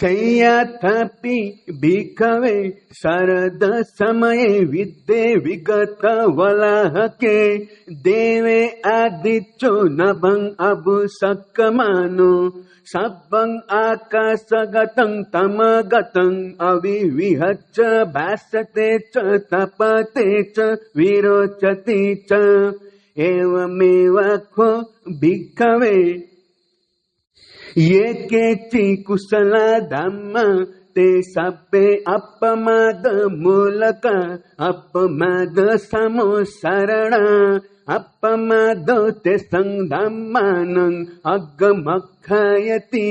संयतपि भिक्खवे शरद समये विद्ये विगत वलहके देवे आदित्यो नभं अभुसक्कमानो सब्बं आकाशगतं तमगतं अविविहच्च भासते च तपते च विरोचति च एवमेव खो भिक्खवे ये केचि कुशल धम्म ते सब्बे अपमाद मूलक अपमाद समुसरण अपमाद ते संधम्मानं अगमखयति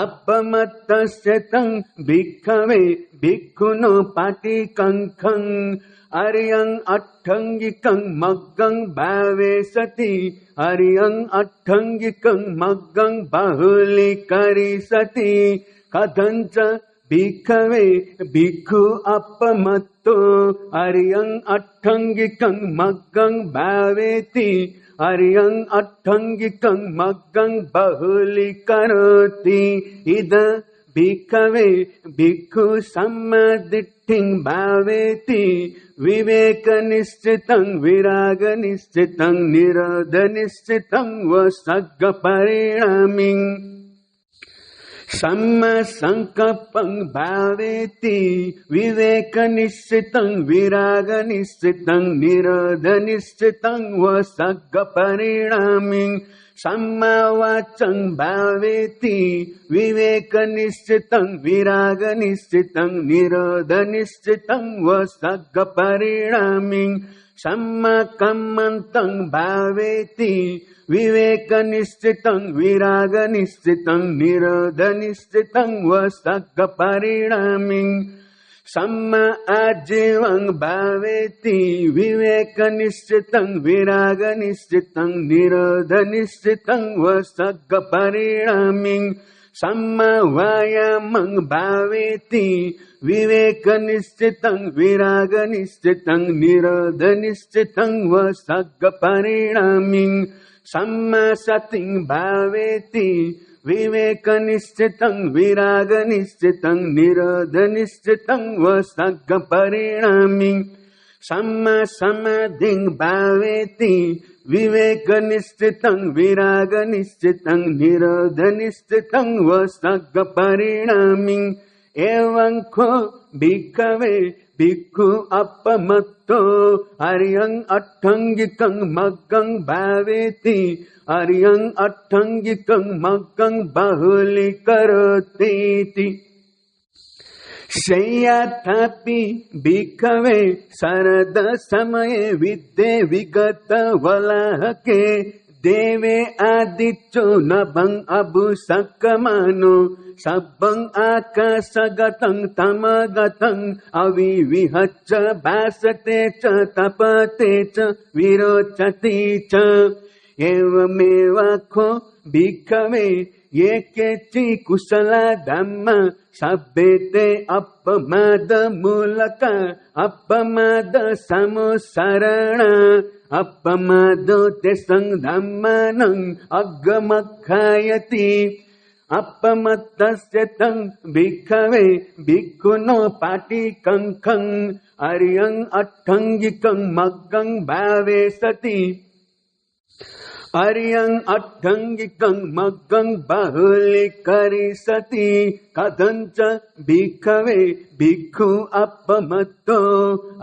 अपमत्तस्य तं भिक्खवे भिक्खुनो पाटिकंखं अर्यं अट्ठंगिकं मग्गं भावे सति अर्यं अट्ठंगिकं मग्गं बाहुलीकरिष्यति कथंच भिक्खवे भिक्खु अपमत्तो अर्यं अट्ठंगिकं मग्गं भावेति अर्यं अट्ठंगिकं मग्गं बाहुलीकरोति इद भिक्खवे भिक्खु सम्मदिट्ठिं भावेति विवेक निश्चितं विराग निश्चितं निरोध निश्चितं वसग्ग परिणामिं सम्मा संकल्पं भावेति विवेक निश्चितं विराग निश्चितं निरोध निश्चितं वसग्ग परिणामिं सम्मा वाचं भावेति विवेक निश्चितं विराग निश्चितं निरोध निश्चितं वसग्ग परिणामिं सम्मा कम्मन्तं भावेति विवेक निश्चितं विराग निश्चितं निरोध निश्चितं वसग्ग परिणामिं सम्मा आजीवं भावेति विवेक निश्चितं विराग निश्चितं निरोध निश्चितं वसग्ग परिणामिं सम्मा वायामं भावेति विवेक निश्चितं विराग निश्चितं निरोध निश्चितं वसग्ग परिणामिं सम्मा सतिं भावेति विवेक निश्चितं विराग निश्चितं निरोध निश्चितं वसग्ग परिणामिं सम्मा समाधिं भावेति विवेक निश्चितं विराग निश्चितं निरोध निश्चितं वसग्ग परिणामिं एवं खो भिक्खवे भिक्खु अपमत्तो अर्यं अट्ठंगिकं मग्गं भावेति अर्यं अट्ठंगिकं मग्गं बाहुलीकरोतीति संयतपि भिक्खवे शरद समये विद्ये विगत वलहके देवे आदित्यो नभं अभुसक्कमानो सब्बं आकाशगतं तमगतं अविविहच्च भासते च तपते च विरोचति च एवमेव खो भिक्खवे ये केचि कुशल धम्म सभ्यते अपमाद मूलक अपमाद समुसरण अपमादो ते संधम्मानं अगमखयति अपमत्तस्य तं भिक्खवे भिक्खुनो पाटिकंखं अर्यं अट्ठंगिकं मग्गं भावे सति अर्यं अट्ठंगिकं मग्गं बाहुलीकरिष्यति कथंच भिक्खवे भिक्खु अपमत्तो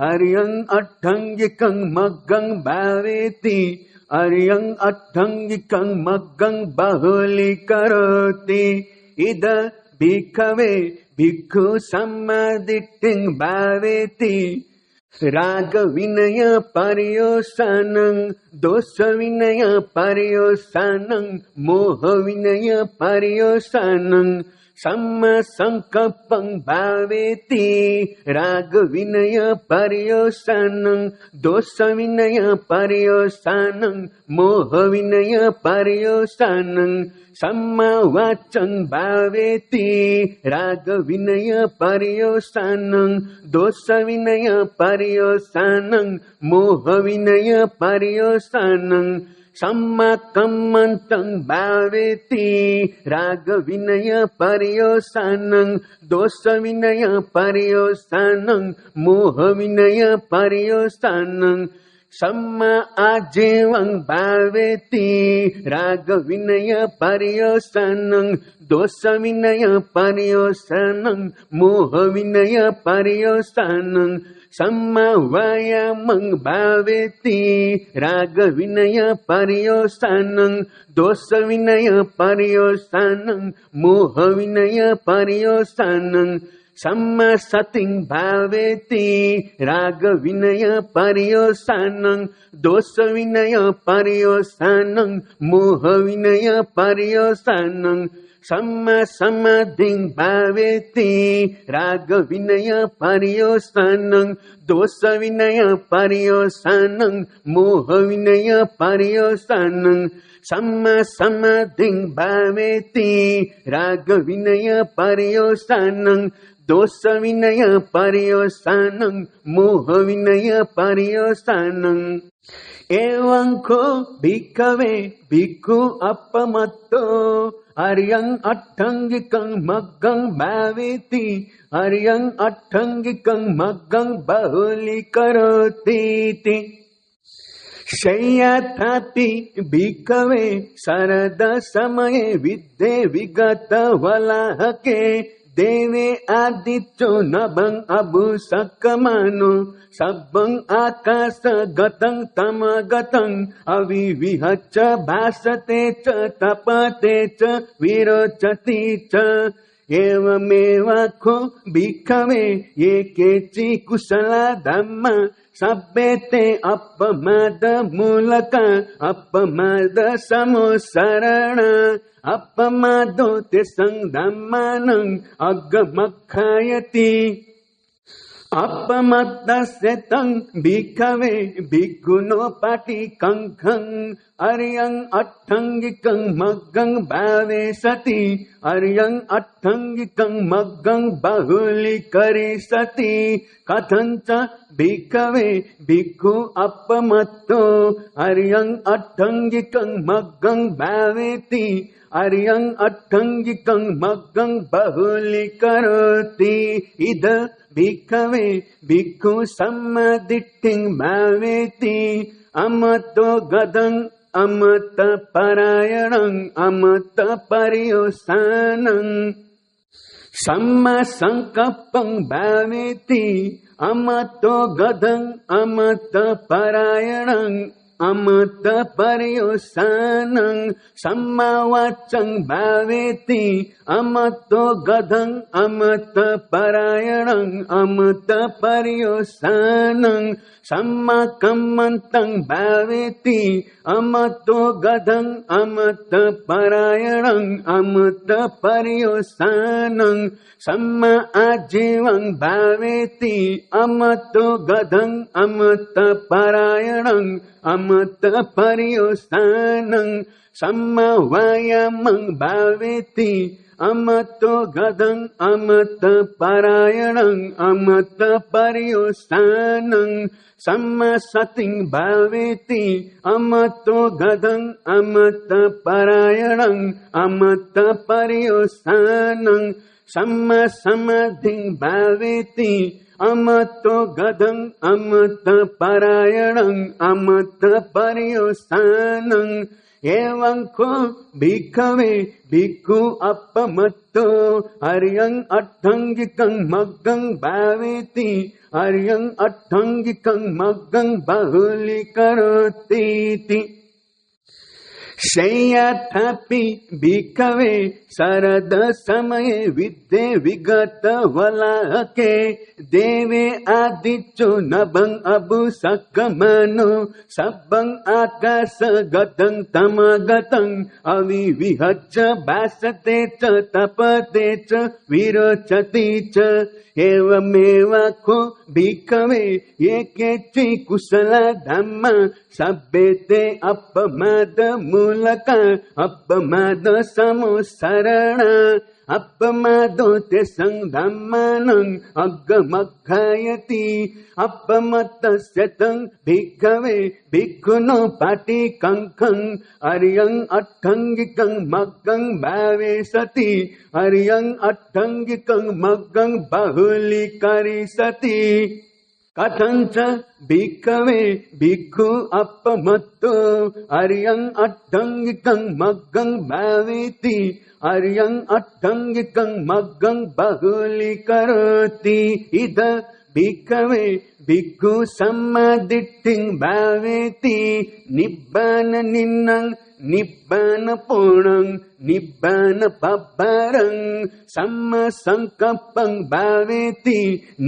अर्यं अट्ठंगिकं मग्गं भावेति अर्यं अट्ठंगिकं मग्गं बाहुलीकरोति इद भिक्खवे भिक्खु सम्मदिट्ठिं भावेति राग विनय पर्योषानं दोष विनय पर्योषानं मोह विनय पर्योषानं सम्मा संकल्पं भावेति राग विनय पर्योषानं दोष विनय पर्योषानं मोह विनय पर्योषानं सम्मा वाचं भावेति राग विनय पर्योषानं दोष विनय पर्योषानं मोह विनय पर्योषानं सम्मा कम्मन्तं भावेति राग विनय पर्योसानं दोष विनय पर्योसानं मोह विनय पर्योसानं सम्मा आजीवं भावेति राग विनय पर्योसानं दोष विनय पर्योसानं मोह विनय पर्योसानं सम्मा वायामं भावेति राग विनय पर्योसानं दोष विनय पर्योसानं मोह विनय पर्योसानं सम्मा सतिं भावेति राग विनय पर्योसानं दोष विनय पर्योसानं मोह विनय पर्योसानं सम्मा समाधिं भावेति राग विनय पर्योसानं दोष विनय पर्योसानं मोह विनय पर्योसानं सम्मा समाधिं भावेति राग विनय पर्योसानं दोष विनय पर्योसानं मोह विनय पर्योसानं एवं को भिक्खवे भिक्खु अपमत्तो अर्यं अट्ठंगिकं मग्गं भावेति अर्यं अट्ठंगिकं मग्गं बहुलीकरोतीति शय्याथापि भिक्खवे शरद समये विद्ये विगत वलाहके देवे आदित्यो नभं अभुसकमानो सब्बं आकाश गतं तमगतं अविविहच्च भासते च तपते च विरोचति च एवमेव को भिक्खवे ये केचि कुशला धम्मा सब्बेते अपमाद मूलक अपमाद समुसरण अपमादो ते संधम्मानं अग्गमखायति अपमत्तस्य तं भिक्खवे भिक्खुनो पाटिकंखं अर्यं अट्ठंगिकं मग्गं भावे सति अर्यं अट्ठंगिकं मग्गं बहुलीकरिष्यति कथञ्च भिक्खवे भिक्खु अपमत्तो अर्यं अट्ठंगिकं मग्गं भावेति अर्यं अट्ठंगिकं मग्गं बहुलीकरोति इद भिक्खवे भिक्खु सम्मदिट्ठिं भावेति अमतो गदं अमत परायणं अमत पर्योसानं सम्मा संकप्पं भावेति अमतो गदं अमत परायणं अमत पर्योसानं सम्मा वाचं भावेति अमतो गदं अमत परायणं अमत पर्योसानं सम्मा कम्मन्तं भावेति अमतो गदं अमत परायणं अमत पर्योसानं सम्मा आजीवं भावेति अमतो गदं अमत परायणं अमत पर्योसानं सम्मा वायामं भावेति अमतो गदं अमत परायणं अमत पर्योसानं सम्मा सतिं भावेति अमतो गदं अमत परायणं अमत पर्योसानं सम्मा समाधिं भावेति अमतो गदं अमत परायणं अमत पर्योसानं एवं को भिक्खवे भिक्खु अपमत्तो अर्यं अट्ठंगिकं मग्गं भावेति अर्यं अट्ठंगिकं मग्गं बहुलीकरोतीति शय्याथापि भिक्खवे शरद समये विद्ये विगत वलाहके देवे आदित्यो नभं अभुसकमानो सब्बं आकाश गतं तमगतं अविविहच्च भासते च तपते च विरोचति च एवमेव को भिक्खवे ये केचि कुशला धम्मा सब्बेते अपमाद मूलक अपमाद समुसरण अपमादो तेषां धम्मानं अग्गमग्घायति अपमतस्य तं भिक्खवे भिक्खुनो पाटिकङ्कं अर्यं अट्ठङ्गिकं मग्गं भावेशति अर्यं अट्ठङ्गिकं मग्गं बहुलीकरिष्यति कथञ्च भिक्खवे भिक्खु अपमत्तो अर्यं अट्ठङ्गिकं मग्गं भावेति अर्यं अट्ठङ्गिकं मग्गं बहुलीकरोति इद भिक्खवे भिक्खु सम्मादिट्ठिं भावेति निब्बान निन्नं निब्बान पूर्णं निब्बान पब्बारं सम्मा संकप्पं भावेति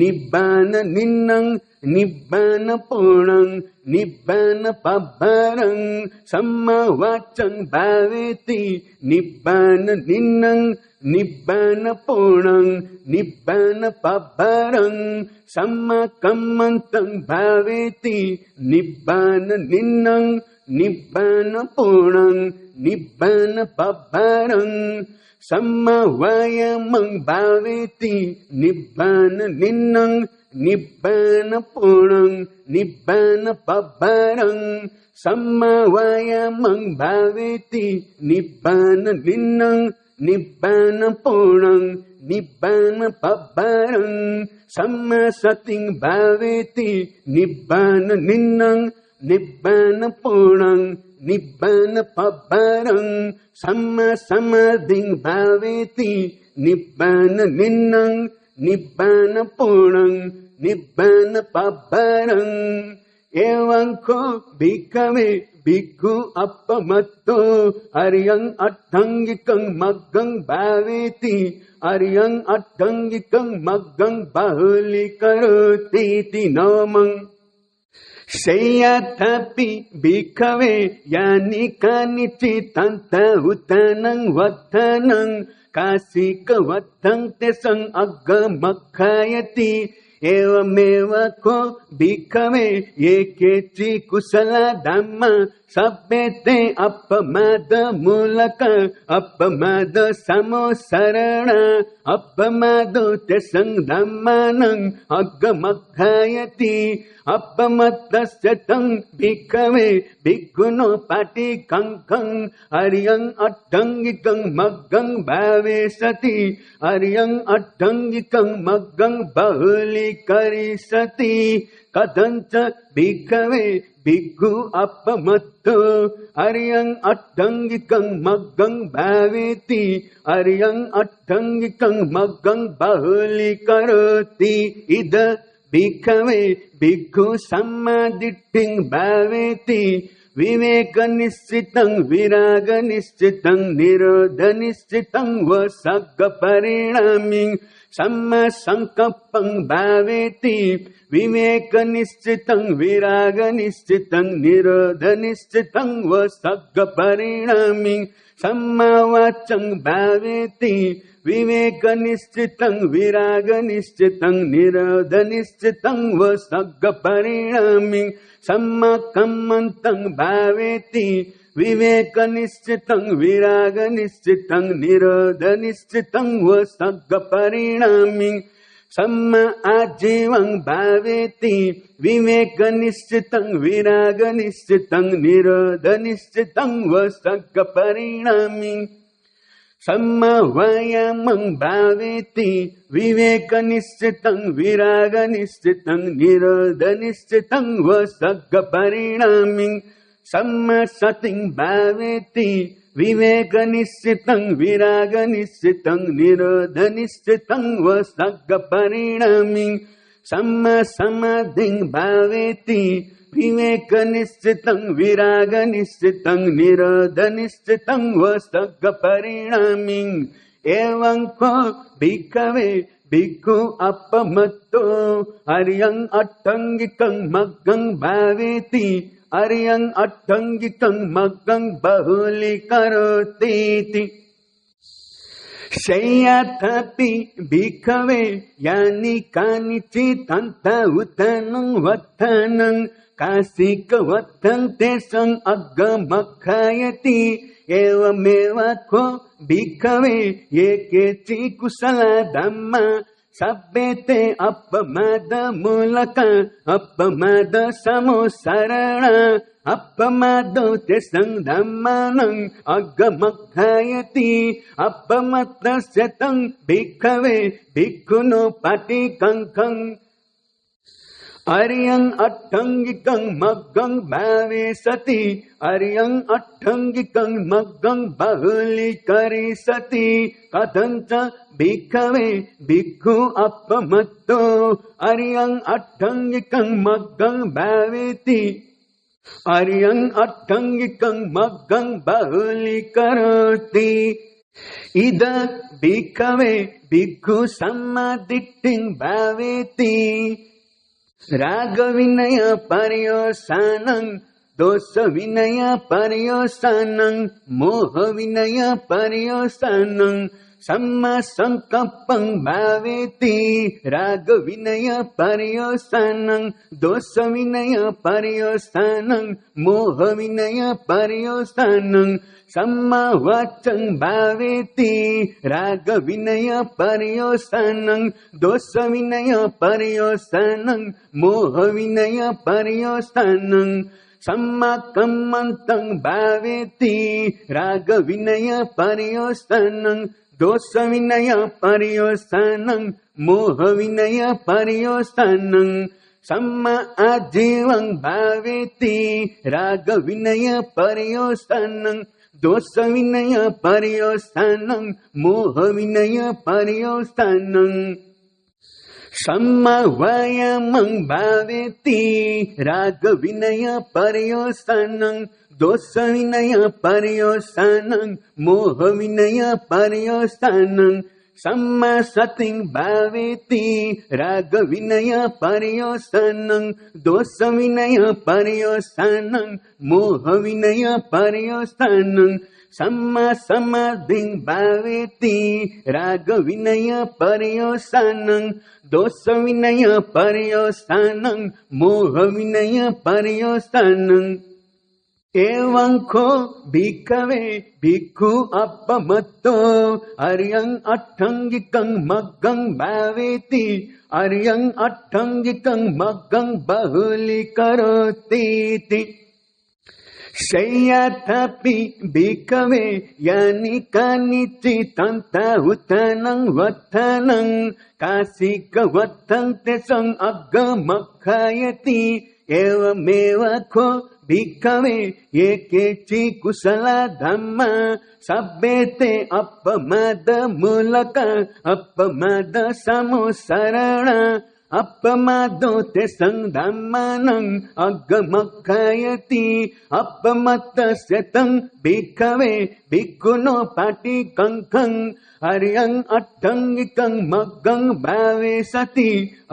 निब्बान निन्नं निब्बान पूर्णं निब्बान पब्बारं सम्मा वाचं भावेति निब्बान निन्नं निब्बान पूर्णं निब्बान पब्बारं सम्मा कम्मन्तं भावेति निब्बान निन्नं निब्बान पूर्णं निब्बान पब्बारं सम्मा वायामं भावेति निब्बान निन्नं निब्बान पूर्णं निब्बान पब्बारं सम्मा वायामं भावेति निब्बान निन्नं निब्बान पूर्णं निब्बान पब्बारं सम्मा सतिं भावेति निब्बान निन्नं निब्बान पूर्णं निब्बान पब्बारं सम्मा समाधिं भावेति निब्बान निन्नं निब्बान पूर्णं निब्बान पब्बारं एवं को भिक्खवे भिक्खु अपमत्तो अर्यं अट्ठङ्गिकं मग्गं भावेति अर्यं अट्ठङ्गिकं मग्गं बहुलीकरोति इति नवमं शय्याथापि भिक्खवे यानि कानिचित् उत्थानं वत्थानं काशिकवत्थं तेषां अग्गमग्घायति एवमेव को भिक्खवे ये केचि कुशला धम्मा सभ्यते अपमाद मूलक अपमाद समोसरण अपमादो तेषां धम्मानं अग्गमग्घायति अपमतस्य तं भिक्खवे भिक्खुनो पाटिकङ्कं अर्यं अट्ठङ्गिकं मग्गं भावेशति अर्यं अट्ठङ्गिकं मग्गं बहुलीकरिष्यति कथञ्च भिक्खवे भिक्खु अपमत्तो अर्यं अट्ठङ्गिकं मग्गं भावेति अर्यं अट्ठङ्गिकं मग्गं बहुलीकरोति इद भिक्खवे भिक्खु सम्मादिट्ठिं भावेति विवेकनिश्चितं विरागनिश्चितं निरोधनिश्चितं वसग्गपरिणामिं सम्मा संकप्पं भावेति विवेकनिश्चितं विरागनिश्चितं निरोधनिश्चितं वसग्गपरिणामिं सम्मा वाचं भावेति विवेकनिश्चितं विरागनिश्चितं निरोधनिश्चितं वसग्गपरिणामिं सम्मा कम्मन्तं भावेति विवेकनिश्चितं विरागनिश्चितं निरोधनिश्चितं वसग्गपरिणामिं सम्मा आजीवं भावेति विवेकनिश्चितं विरागनिश्चितं निरोधनिश्चितं वसग्गपरिणामिं सम्मा वायामं भावेति विवेकनिश्चितं विरागनिश्चितं निरोधनिश्चितं वसग्गपरिणामिं सम्मा सतिं भावेति विवेकनिश्चितं विरागनिश्चितं निरोधनिश्चितं वसग्गपरिणामिं सम्मा समाधिं भावेति विवेकनिश्चितं विरागनिश्चितं निरोधनिश्चितं वसग्गपरिणामिं एवं को भिक्खवे भिक्खु अपमत्तो अर्यं अट्ठङ्गिकं मग्गं भावेति अर्यं अट्ठङ्गिकं मग्गं बहुलीकरोति इति शय्याथापि भिक्खवे यानि कानिचित् उत्थानं वत्थानं काशिकवत्थं तेषां अग्गमग्घायति एवमेव को भिक्खवे ये केचि कुशल धम्मा सभ्यते अपमद मूलक अपमद समुसरण अपमदो ते संधम्मानं अगमख्यायति अपमत्तस्य तं भिक्खवे भिक्खुनो पाटिकंकं अरियं अट्ठंगिकं मग्गं भावे सति अरियं अट्ठंगिकं मग्गं बहुलीकरि सति कथंच भिक्खवे भिक्खु अपमत्तो अरियं अट्ठंगिकं मग्गं भावेति अरियं अट्ठंगिकं मग्गं बहुलीकरोति इद भिक्खवे भिक्खु सम्मादिट्ठिं भावेति राग विनय पर्योसानं दोष विनय पर्योसानं मोह विनय पर्योसानं सम्मा संकप्पं भावेति राग विनय पर्योसानं दोष विनय पर्योसानं मोह विनय पर्योसानं सम्मा वाचं भावेति राग विनय पर्योसानं दोष विनय पर्योसानं मोह विनय पर्योसानं सम्मा कम्मन्तं भावेति राग विनय पर्योसानं दोष विनय पर्योसानं मोह विनय पर्योसानं सम्मा आजीवं भावेति राग विनय पर्योसानं दोष विनय पर्योसानं मोह विनय पर्योसानं सम्मा वायामं भावेति राग विनय पर्योसानं दोष विनय पर्योसानं मोह विनय पर्योसानं सम्मा सतिं भावेति राग विनय पर्योसानं दोष विनय पर्योसानं मोह विनय पर्योसानं सम्मा समाधिं भावेति राग विनय पर्योसानं दोष विनय पर्योसानं मोह विनय पर्योसानं एवं को भिक्खवे भिक्खु अपमत्तो अरियं अट्ठंगिकं मग्गं भावेति अरियं अट्ठंगिकं मग्गं बहुलीकरोतीति शय्याथपि भिक्खवे यानि कानिचित् उत्थानं वत्थानं काशिकवत्थं तेषाम् अगमख्यायति एवमेव को भिक्खवे ये केचि कुशल धम्मा सभ्यते अपमद मूलक अपमद समुसरण अपमदो ते संधम्मानं अगमख्यायति अपमत्तस्य तं भिक्खवे भिक्खुनो पाटिकंकं अरियं अट्ठंगिकं मग्गं भावे सति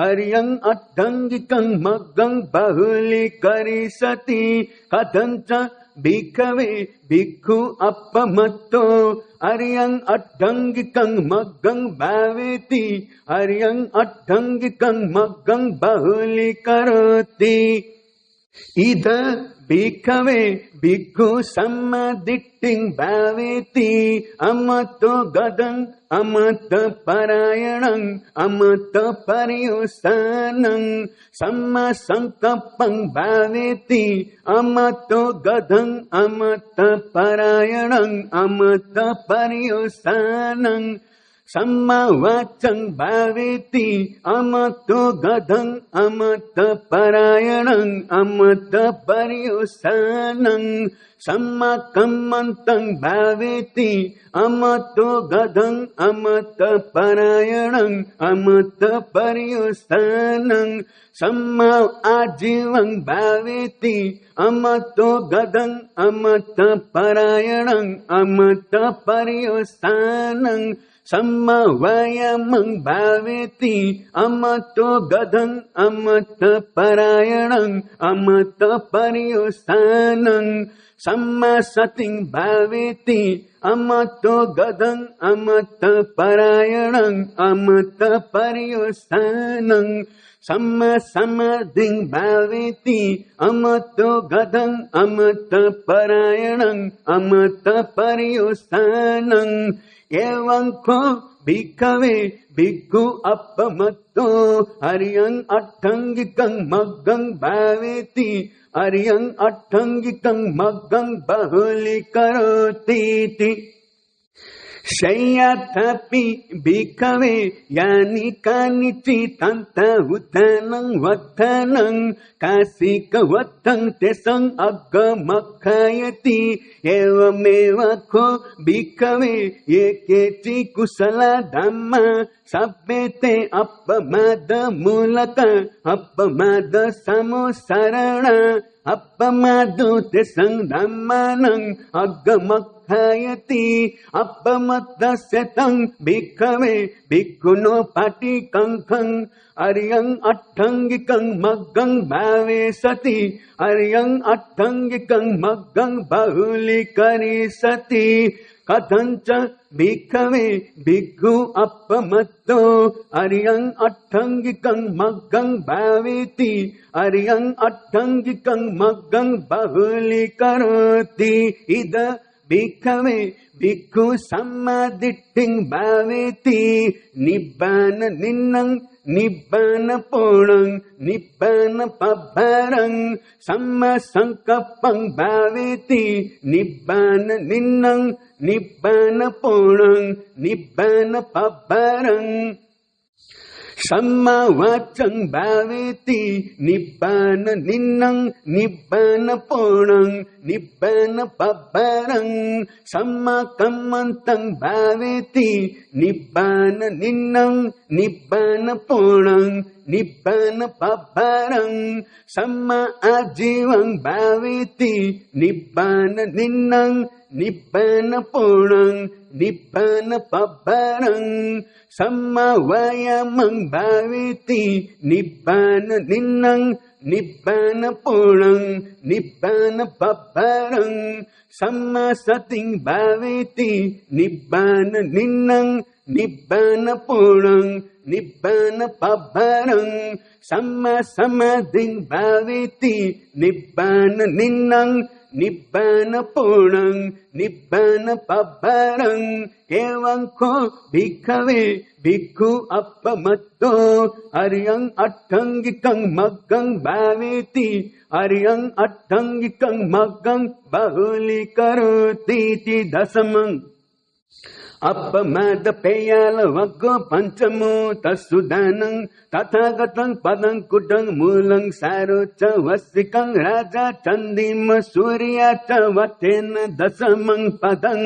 अरियं अट्ठंगिकं मग्गं बहुलीकरि सति कथंच भिक्खवे भिक्खु अपमत्तो अरियं अट्ठंगिकं मग्गं भावेति अरियं अट्ठंगिकं मग्गं बहुलीकरोति इद भिक्खवे भिक्खु सम्मादिट्ठिं भावेति अमतो गदं अमत परायणं अमत पर्युसानं सम्मा संकप्पं भावेति अमतो गदं अमत परायणं अमत पर्युसानं सम्मा वाचं भावेति अमतो गदं अमत परायणं अमत पर्युसानं सम्मा कम्मन्तं भावेति अमतो गदं अमत परायणं अमत पर्युसानं सम्मा आजीवं भावेति अमतो गदं अमत परायणं अमत पर्युसानं सम्मा वायामं भावेति अमतो गदं अमत परायणं अमत पर्युसानं सम्मा सतिं भावेति अमतो गदं अमत परायणं अमत पर्युस्थानं सम्मा समाधिं भावेति अमतो गदं अमत परायणं अमत पर्युस्थानं एवं को भिक्खवे भिक्खु अपमत्तो अर्यं अट्ठंगिकं मग्गं भावेति अर्यं अट्ठंगिकं मग्गं बहुलीकरोतीति शय्याथापि भिक्खवे यानि कानिचित् उत्थानं वत्थानं कासिकवत्थं तेषां अग्गमख्यायति एवमेव को भिक्खवे ये केचि कुशला धम्मा सभ्यते अपमाद मूलक अपमाद समुसरण अपमादो तेषां धम्मानं अग्गमख्यायति अपमत्तस्य तं भिक्खवे भिक्खुनो पाटिकङ्खं अर्यं अट्ठंगिकं मग्गं भावे सति अर्यं अट्ठंगिकं मग्गं बहुलीकरिष्यति कथञ्च भिक्खवे भिक्खु अपमत्तो अर्यं अट्ठंगिकं मग्गं भावेति अर्यं अट्ठंगिकं मग्गं बहुलीकरोति इद भिक्खवे भिक्खु सम्मादिट्ठिं भावेति निब्बान निन्नं निब्बान पूर्णं निब्बान पब्बारं सम्मा संकप्पं भावेति निब्बान निन्नं निब्बान पूर्णं निब्बान पब्बारं सम्मा वाचं भावेति निब्बान निन्नं निब्बान पूर्णं निब्बान पब्बारं सम्मा कम्मन्तं भावेति निब्बान निन्नं निब्बान पूर्णं निब्बान पब्बारं सम्मा आजीवं भावेति निब्बान निन्नं निब्बान पूर्णं निब्बान पब्बारं सम्मा वायामं भावेति निब्बान निन्नं निब्बान पूर्णं निब्बान पब्बारं सम्मा सतिं भावेति निब्बान निन्नं निब्बान पूर्णं निब्बान पब्बारं सम्मा समाधिं भावेति निब्बान निन्नं निब्बान पूर्णं निब्बान पब्बारं एवं को भिक्खवे भिक्खु अपमत्तो अर्यं अट्ठंगिकं मग्गं भावेति अर्यं अट्ठंगिकं मग्गं बहुलीकरोतीति दशमं अपमाद पेयाल वग्गो पंचमो तत्सुदानं तथागतं पदं कुटं मूलं सारो च वस्तिकं राजा चन्दिम सूर्या च वतेन दशमं पदं